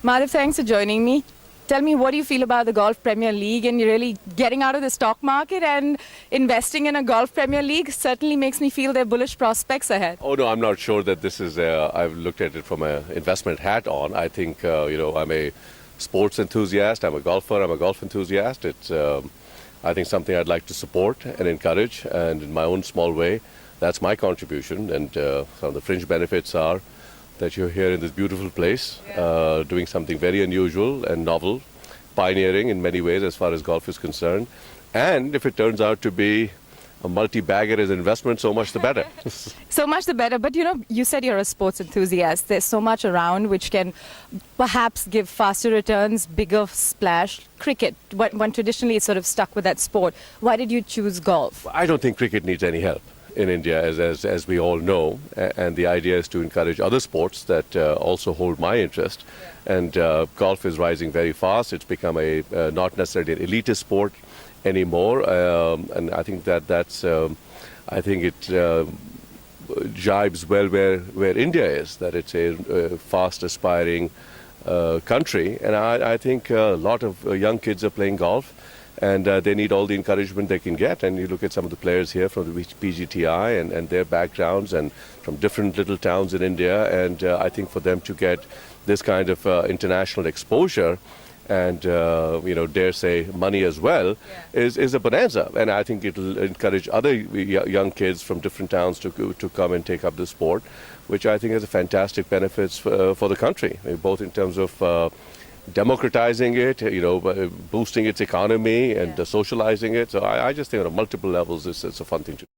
Madhav, thanks for joining me. Tell me, what do you feel about the Golf Premier League and you're really getting out of the stock market and investing in a Golf Premier League? Certainly makes me feel there are bullish prospects ahead. Oh, no, I'm not sure that this is, I've looked at it from an investment hat on. I think, I'm a sports enthusiast, I'm a golfer, I'm a golf enthusiast. It's, I think, something I'd like to support and encourage, and in my own small way, that's my contribution. And some of the fringe benefits are that you're here in this beautiful place, doing something very unusual and novel, pioneering in many ways as far as golf is concerned. And if it turns out to be a multi-bagger as an investment, so much the better. So much the better. But you said you're a sports enthusiast. There's so much around which can perhaps give faster returns, bigger splash. Cricket, one traditionally is sort of stuck with that sport. Why did you choose golf? I don't think cricket needs any help in India, as we all know, and the idea is to encourage other sports that also hold my interest. And golf is rising very fast. It's become a not necessarily an elitist sport anymore, and I think that's I think it jibes well where India is, that it's a fast aspiring country, and I think a lot of young kids are playing golf. And they need all the encouragement they can get. And you look at some of the players here from the PGTI and their backgrounds and from different little towns in India. And I think for them to get this kind of international exposure and, dare say, money as well, is a bonanza. And I think it will encourage other young kids from different towns to come and take up the sport, which I think has a fantastic benefits for the country, both in terms of democratizing it, boosting its economy and socializing it. So I just think on multiple levels it's a fun thing to do.